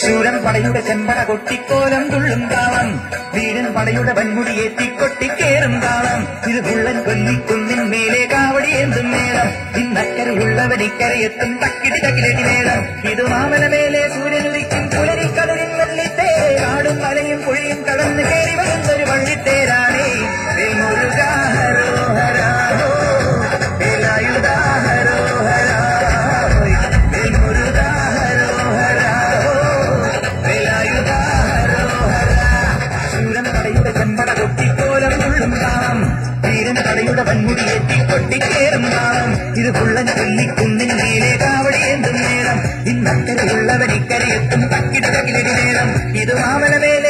ശൂരൻ പടയുടെ ചെമ്പട കൊട്ടിക്കോലം തുള്ളും താളം, വീരൻ പടയുടെ വൻമുടിയേറ്റി കൊട്ടിക്കേറും താളം. ഇത് പുള്ളൻ കൊല്ലിക്കുന്നിൻ മേലെ കാവടിയേന്തും മേളം, ഇന്നക്കരയുള്ളവനിക്കരയെത്തും തക്കിടി തകിലടി മേളം. ഇത് മാമലമേലെ സൂര്യനുദിക്കും പുലരിക്കടലിൽ വെള്ളിത്തേ, കാടും മലയും പുഴയും കടന്ന് കയറി വരുന്നൊരു വള്ളിത്തേരാണേ. മുരുകാ ഹരോഹരാ ഹോ, വേലായുധാ ഹരോഹരാ, മുരുകാ ഹരോഹരാ ഹോ, വേലായുധാ ഹരോഹരാ. ശൂരൻ പടയുടെ ചെമ്പട കൊട്ടിക്കോലം തുള്ളും താളം, വീരൻ പടയുടെ വൻമുടിയേറ്റി കൊട്ടിക്കേറും താളം. ഇത് പുള്ളൻ കൊല്ലിക്കുന്നിൻ മേലെ കാവടിയേന്തും മേളം, ഇന്നക്കരയുള്ളവനിക്കരയെത്തും തക്കിടി തകിലടി മേളം. ഇത് മാമലമേലെ